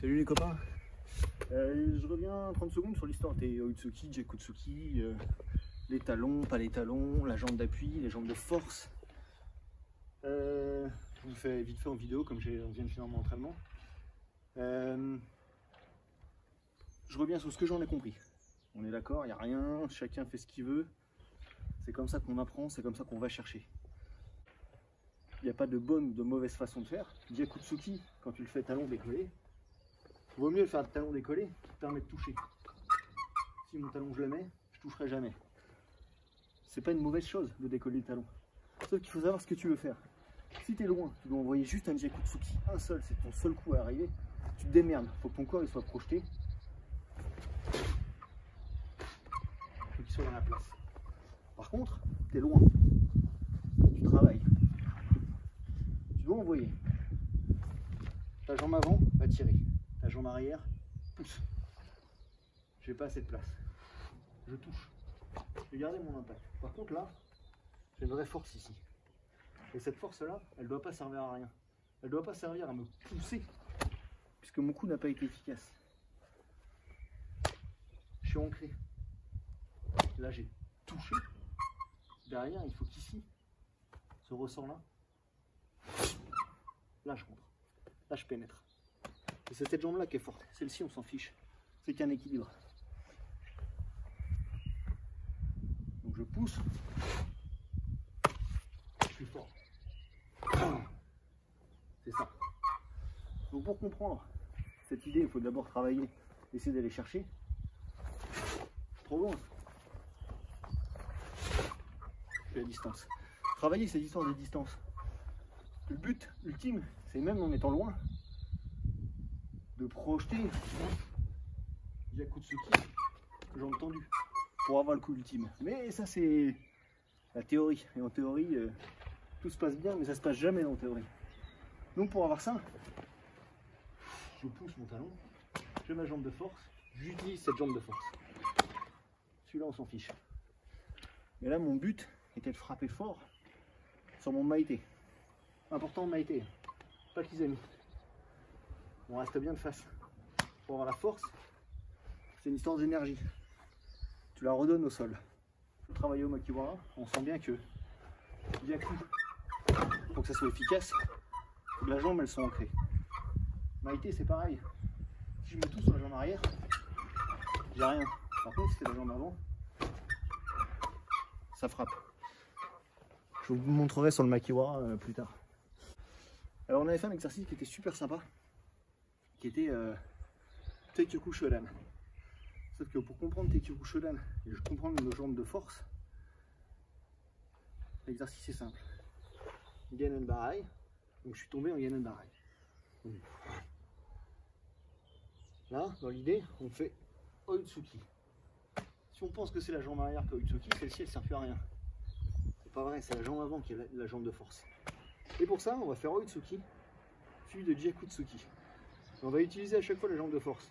Salut les copains. Je reviens 30 secondes sur l'histoire des Oitsuki, Jakutsuki, les talons, pas les talons, la jambe d'appui, les jambes de force. Je vous fais vite fait en vidéo comme on vient de finir mon entraînement. Je reviens sur ce que j'en ai compris. On est d'accord, il n'y a rien, chacun fait ce qu'il veut. C'est comme ça qu'on apprend, c'est comme ça qu'on va chercher. Il n'y a pas de bonne ou de mauvaise façon de faire. Jakutsuki, quand tu le fais talon décollé, vaut mieux le faire talon décollé qui te permet de toucher. Si mon talon je le mets, je toucherai jamais. C'est pas une mauvaise chose de décoller le talon. Sauf qu'il faut savoir ce que tu veux faire. Si tu es loin, tu dois envoyer juste un Jakutsuki, un seul, c'est ton seul coup à arriver. Tu te démerdes, il faut que ton corps il soit projeté. Il faut qu'il soit dans la place. Par contre, tu es loin. Tu travailles. Tu dois envoyer. Ta jambe avant va tirer. Ta jambe arrière pousse. Je n'ai pas assez de place. Je touche. Je vais garder mon impact. Par contre là, j'ai une vraie force ici. Et cette force-là, elle ne doit pas servir à rien. Elle ne doit pas servir à me pousser, puisque mon coup n'a pas été efficace. Je suis ancré. Là, j'ai touché. Derrière, il faut qu'ici, ce ressort-là, là, je rentre. Là, je pénètre. Et c'est cette jambe-là qui est forte. Celle-ci, on s'en fiche. C'est qu'un équilibre. Donc, je pousse. Je suis fort. C'est ça. Donc pour comprendre cette idée, il faut d'abord travailler, essayer d'aller chercher. Trop loin. Je suis à distance. Travailler, c'est l'histoire des distances. Le but ultime, c'est même en étant loin, de projeter Jakutsuki, jambe tendue, pour avoir le coup ultime. Mais ça, c'est la théorie. Et en théorie, tout se passe bien, mais ça se passe jamais en théorie. Donc pour avoir ça, je pousse mon talon, j'ai ma jambe de force, j'utilise cette jambe de force. Celui-là, on s'en fiche. Mais là, mon but était de frapper fort sur mon maïté. Important maïté, pas kizami. On reste bien de face. Pour avoir la force, c'est une histoire d'énergie. Tu la redonnes au sol. Pour travailler au makiwara, on sent bien que Yaku, pour que ça soit efficace, faut que la jambe elle soit ancrée. Maïté c'est pareil. Si je mets tout sur la jambe arrière, j'ai rien. Par contre si c'est la jambe avant, ça frappe. Je vous montrerai sur le makiwara plus tard. Alors on avait fait un exercice qui était super sympa, qui était Teikyoku Shodan. Sauf que pour comprendre Teikyoku Shodan et je comprends nos jambes de force, l'exercice est simple. Ganen Barai. Donc je suis tombé en Ganen Barai. Là, dans l'idée, on fait Oitsuki. Si on pense que c'est la jambe arrière que Oitsuki, celle-ci elle ne sert plus à rien. C'est pas vrai, c'est la jambe avant qui est la jambe de force. Et pour ça, on va faire Oitsuki, suivi de Jakutsuki. On va utiliser à chaque fois la jambe de force.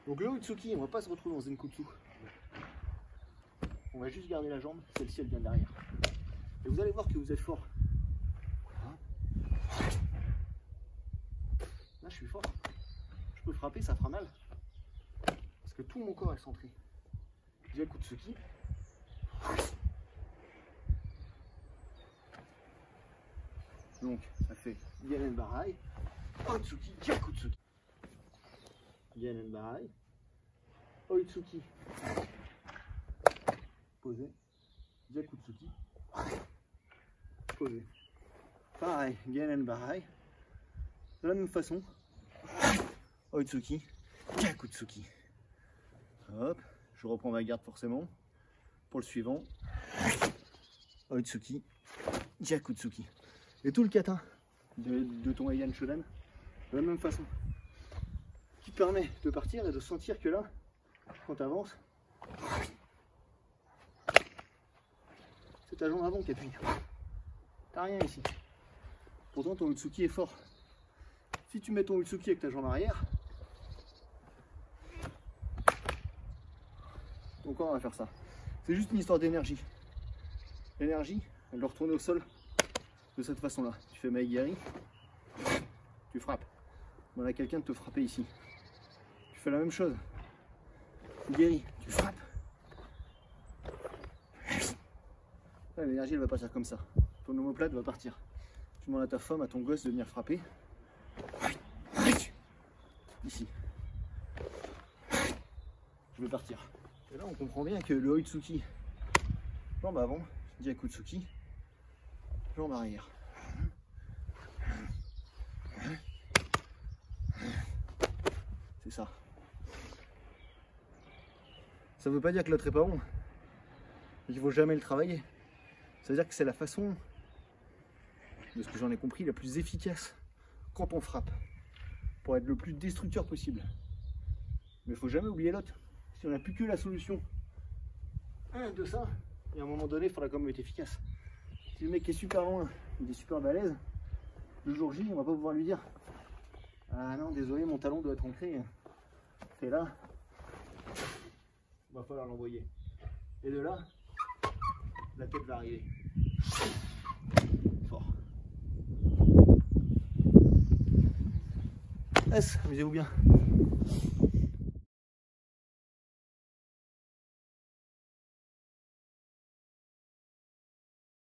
Donc le Oitsuki, on ne va pas se retrouver dans Zenkutsu. On va juste garder la jambe, celle-ci elle vient derrière. Et vous allez voir que vous êtes fort. Là je suis fort. Je peux frapper, ça fera mal. Parce que tout mon corps est centré. Jakutsuki. Donc ça fait Ganen Barai, Oitsuki, Jakutsuki. Ganen Barai, Oitsuki. Posé. Jakutsuki. Posé. Pareil, Ganen Barai. De la même façon. Oitsuki, Jakutsuki. Hop, je reprends ma garde forcément. Pour le suivant. Oitsuki, Jakutsuki. Et tout le kata de ton Heian Shodan, de la même façon. Qui te permet de partir et de sentir que là, quand tu avances, c'est ta jambe avant qui appuie. T'as rien ici. Pourtant ton Oitsuki est fort. Si tu mets ton Oitsuki avec ta jambe arrière, ton corps va faire ça. C'est juste une histoire d'énergie. L'énergie, elle doit retourner au sol de cette façon-là. Tu fais Maegari, tu frappes. On a quelqu'un de te frapper ici. fais la même chose. Tu guéris, tu frappes. Ouais, l'énergie elle va partir comme ça. Ton omoplate va partir. Tu demandes à ta femme, à ton gosse de venir frapper. Ici. Je vais partir. Et là on comprend bien que le Oitsuki, jambe avant, Gyakutsuki, jambe arrière. C'est ça. Ça veut pas dire que l'autre est pas bon. Il faut jamais le travailler. Ça veut dire que c'est la façon, de ce que j'en ai compris, la plus efficace quand on frappe, pour être le plus destructeur possible. Mais il faut jamais oublier l'autre. Si on n'a plus que la solution de ça, et à un moment donné, il faudra quand même être efficace. Si le mec est super loin, il est super balèze, le jour J, on va pas pouvoir lui dire « Ah non, désolé, mon talon doit être ancré. » Et là, il va falloir l'envoyer. Et de là, la tête va arriver. Fort. Amusez-vous bien.